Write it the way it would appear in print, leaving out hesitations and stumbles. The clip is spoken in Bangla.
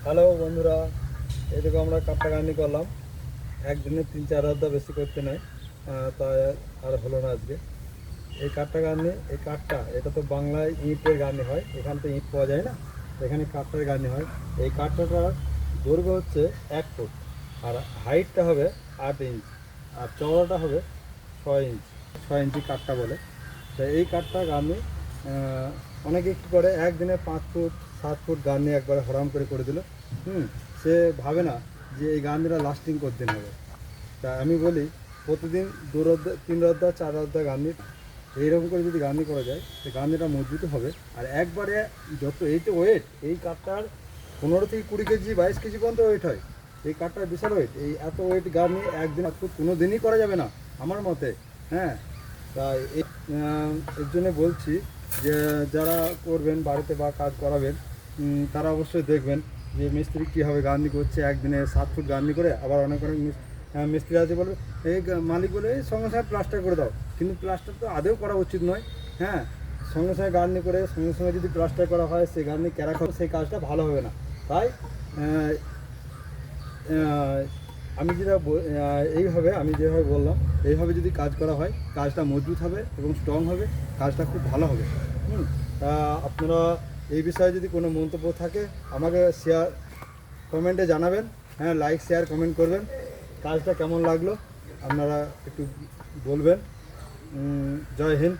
হ্যালো বন্ধুরা, এই দেখো আমরা কাঠটা গানি করলাম। একদিনে 3-4 হাজার বেশি করতে নাই, তাই আর হলো না আজকে। এই কাঠটা গানি, এই কাঠটা এটা তো বাংলায় ইটের গানি হয়, এখান তো ইট পাওয়া যায় না, এখানে কাঠটার গানি হয়। এই কাঠটার দৈর্ঘ্য হচ্ছে 1 ফুট, আর হাইটটা হবে 8 ইঞ্চ, আর চওড়াটা হবে 6 ইঞ্চ। 6 ইঞ্চি কাঠটা বলে। তো এই কাঠটা গানি অনেকে কী করে, একদিনে 5 ফুট 7 ফুট গানি একবারে হরাম করে দিল। সে ভাবে না যে এই গানটা লাস্টিং করদিন হবে। তা আমি বলি, প্রতিদিন 2 অধ্যায় 3 অধ্যায় 4 অধ্যায় গান্ধি এইরকম করে যদি গান্ধি করা যায়, তো গান্ধীটা মজবুত হবে। আর একবারে যত এই তো ওয়েট, এই কাঠটার 15 থেকে 20 কেজি 22 কেজি পর্যন্ত ওয়েট হয়। এই কাঠটার বিশাল ওয়েট, এই এত ওয়েট গান্ধি একদিন কোনো দিনই করা যাবে না আমার মতে। হ্যাঁ, তাই এর জন্য বলছি যে যারা করবেন বাড়িতে বা কাজ করাবেন, তারা অবশ্যই দেখবেন যে মিস্ত্রি কীভাবে গান্ধি করছে। একদিনে 7 ফুট গান্ধি করে, আবার অনেক অনেক মিস্ত্রি আছে বলবে, এই মালিক বলে এই সঙ্গে সঙ্গে প্লাস্টার করে দাও, কিন্তু প্লাস্টার তো আদেও করা উচিত নয়। হ্যাঁ, সঙ্গে সঙ্গে গান্ধি করে সঙ্গে সঙ্গে যদি প্লাস্টার করা হয়, সেই গান্ধি ক্যারা করে সেই কাজটা ভালো হবে না। তাই আমি এইভাবে আমি যেভাবে বললাম, এইভাবে যদি কাজ করা হয়, কাজটা মজবুত হবে এবং স্ট্রং হবে, কাজটা খুব ভালো হবে। তা আপনারা এই বিষয়ে যদি কোনো মন্তব্য থাকে আমাকে শেয়ার কমেন্টে জানাবেন। হ্যাঁ, লাইক শেয়ার কমেন্ট করবেন। কাজটা কেমন লাগলো আপনারা একটু বলবেন। জয় হিন্দ।